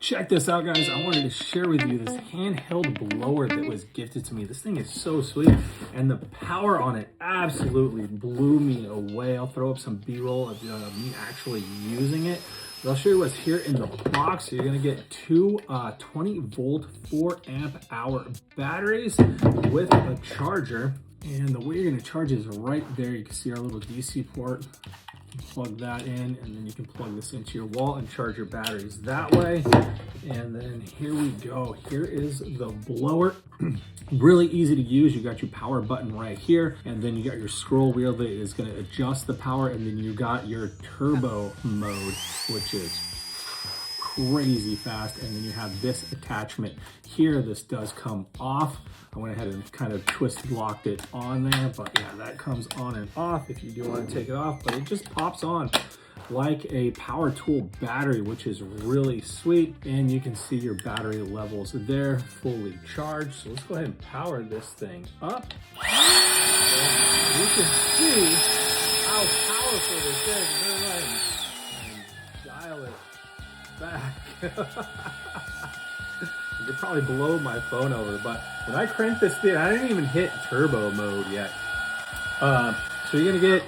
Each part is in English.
Check this out, guys. I wanted to share with you this handheld blower that was gifted to me. This thing is so sweet, and the power on it absolutely blew me away. I'll throw up some B-roll of me actually using it. But I'll show you what's here in the box. So you're gonna get two 20-volt, 4-amp-hour batteries with a charger. And the way you're gonna charge is right there. You can see our little DC port. Plug that in, and then you can plug this into your wall and charge your batteries that way. And then here we go. Here is the blower. Really easy to use. You got your power button right here, and then you got your scroll wheel that is going to adjust the power, and then you got your turbo mode, which is crazy fast. And then you have this attachment here. This does come off. I went ahead and kind of twist locked it on there, but yeah, that comes on and off if you do want to take it off, but it just pops on like a power tool battery, which is really sweet. And you can see your battery levels there, fully charged. So let's go ahead and power this thing up. And you can see how powerful this is. I'm gonna go ahead and dial it back. You could probably blow my phone over, but when I crank this thing, I didn't even hit turbo mode yet. So you're gonna get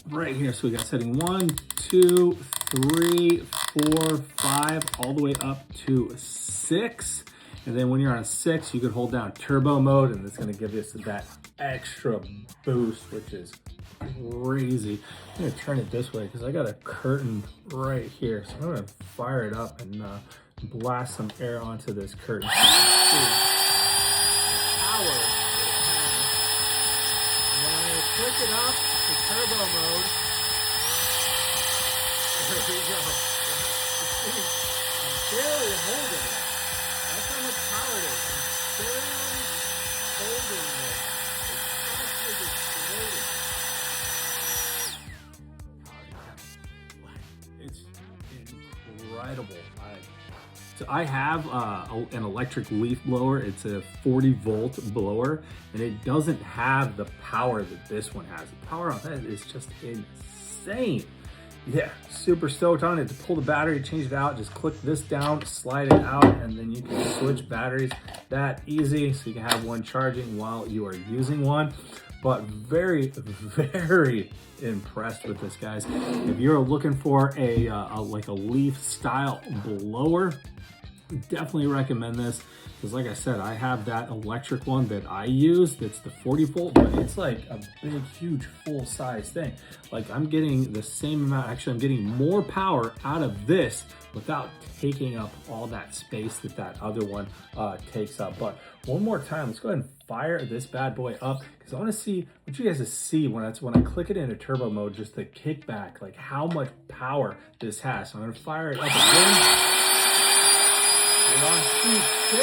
right here. So we got setting 1, 2, 3, 4, 5, all the way up to 6. And then when you're on 6, you can hold down turbo mode, and it's gonna give us that extra boost, which is crazy. I'm gonna turn it this way because I got a curtain right here. So I'm gonna fire it up and blast some air onto this curtain. So you can see the power that it has. And then I'm going to click it up to turbo mode. There we go. I'm barely holding it. That's how much power it is. I'm barely holding it. It's actually exploding. It's incredible. So I have an electric leaf blower. It's a 40-volt blower, and it doesn't have the power that this one has. The power on that is just insane. Yeah, super stoked on it. To pull the battery, change it out, just click this down, slide it out, and then you can switch batteries that easy. So you can have one charging while you are using one. But very, very impressed with this, guys. If you're looking for like a leaf style blower, definitely recommend this, because like I said, I have that electric one that I use that's the 40-volt, but it's like a big, huge, full-size thing. Like I'm getting the same amount, actually I'm getting more power out of this without taking up all that space that that other one takes up. But one more time, let's go ahead and fire this bad boy up, because I want to see what you guys see when I click it into turbo mode, just the kickback, like how much power this has. So I'm going to fire it up again. We're on speed 6,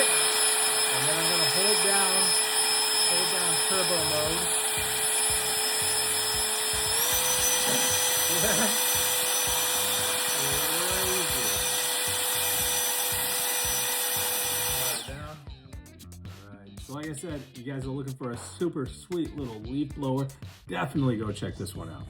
and then I'm going to hold down turbo mode. So like I said, you guys are looking for a super sweet little leaf blower, definitely go check this one out.